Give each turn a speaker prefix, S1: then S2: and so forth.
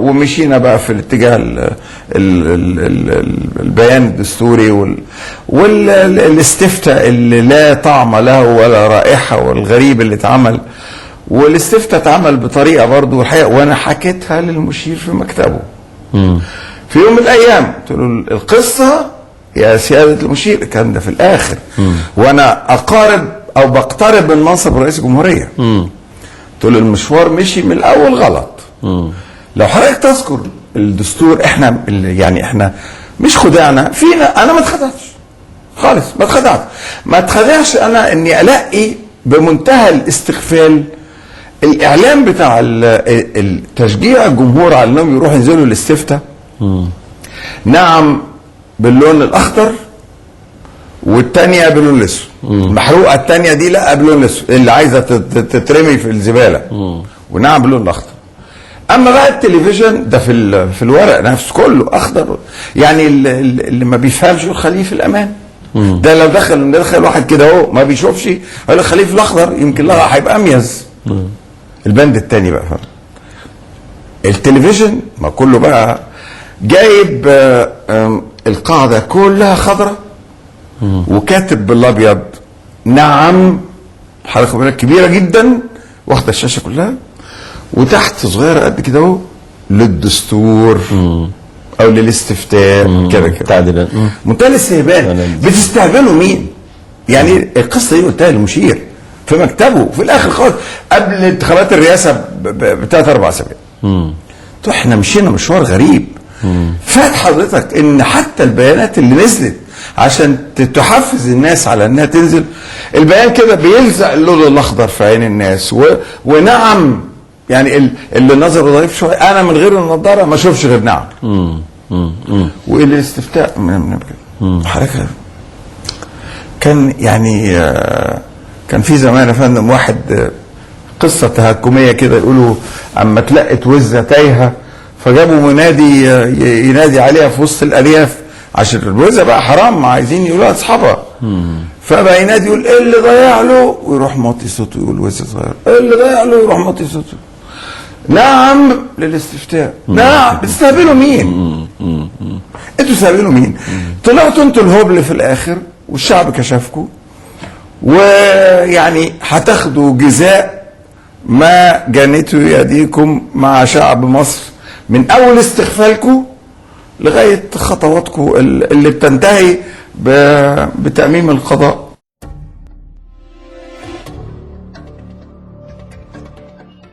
S1: ومشينا بقى في الاتجاه البيان الدستوري والاستفتاء اللي لا طعم له ولا رائحه، والغريب اللي اتعمل. والاستفتاء اتعمل بطريقه برضه الحقيقه، وانا حكيتها للمشير في مكتبه. في يوم من الايام قلت له القصه يا سياده المشير، الكلام ده في الاخر وانا اقارب او بقترب من منصب رئيس الجمهوريه. قلت له المشوار مشي من الاول غلط. لو حضرتك تذكر الدستور، احنا مش خدعنا فينا. انا ما اتخدعتش خالص، ما اتخدعش انا اني الاقي بمنتهى الاستغفال الاعلام بتاع تشجيع الجمهور على انهم يروحوا ينزلوا الاستفتاء. نعم باللون الاخضر، والثانيه باللون الاسود. المحروقه الثانيه دي لا باللون الاسود اللي عايزه تترمي في الزباله، ونعم باللون الاخضر. اما بقى التلفزيون ده في الورق نفسه كله اخضر. يعني اللي ما بيفهمش يقول خليه في الامان. ده لو دخل واحد كده اهو ما بيشوفش يقول لك خليه في الاخضر، يمكن لا هيبقى اميز. البند الثاني بقى التلفزيون ما كله بقى جايب القاعده كلها خضراء وكاتب بالابيض نعم، حركه بالك كبيره جدا واخده الشاشه كلها، وتحت صغيره قد كده اهو للدستور او للاستفتاء كده تعديلات. منتهى الاستهبال. بتستهبلوا مين؟ يعني القصه دي قلتها للمشير في مكتبه في الاخر خالص قبل انتخابات الرئاسه بثلاث 4 اسابيع. احنا مشينا مشوار غريب. فات حضرتك ان حتى البيانات اللي نزلت عشان تحفز الناس على انها تنزل، البيان كده بيلزق اللون الاخضر في عين الناس. ونعم يعني اللي نظره ضعيف شويه، انا من غير النضاره ما اشوفش غير نعم. والاستفتاء حضرتك كان يعني كان في زمان يا فندم واحد قصه تهكميه كده، يقولوا اما تلقت وزه تايهه فجابوا منادي ينادي عليها في وسط الارياف، عشان الوزه بقى حرام عايزين يقولوا اصحابها. فبقى ينادي يقول ايه اللي ضيع له، ويروح موطي صوته يقول وزه صغيره ايه اللي ضيع له، يروح موطي صوته نعم للاستفتاء. نعم. بتستهبلوا مين؟ انتوا بتستهبلوا مين؟ طلعتوا انتوا الهبل في الاخر والشعب كشفكم، ويعني هتاخدوا جزاء ما جنته يديكم مع شعب مصر من اول استغفالكم لغايه خطواتكم اللي بتنتهي بتأميم القضاء.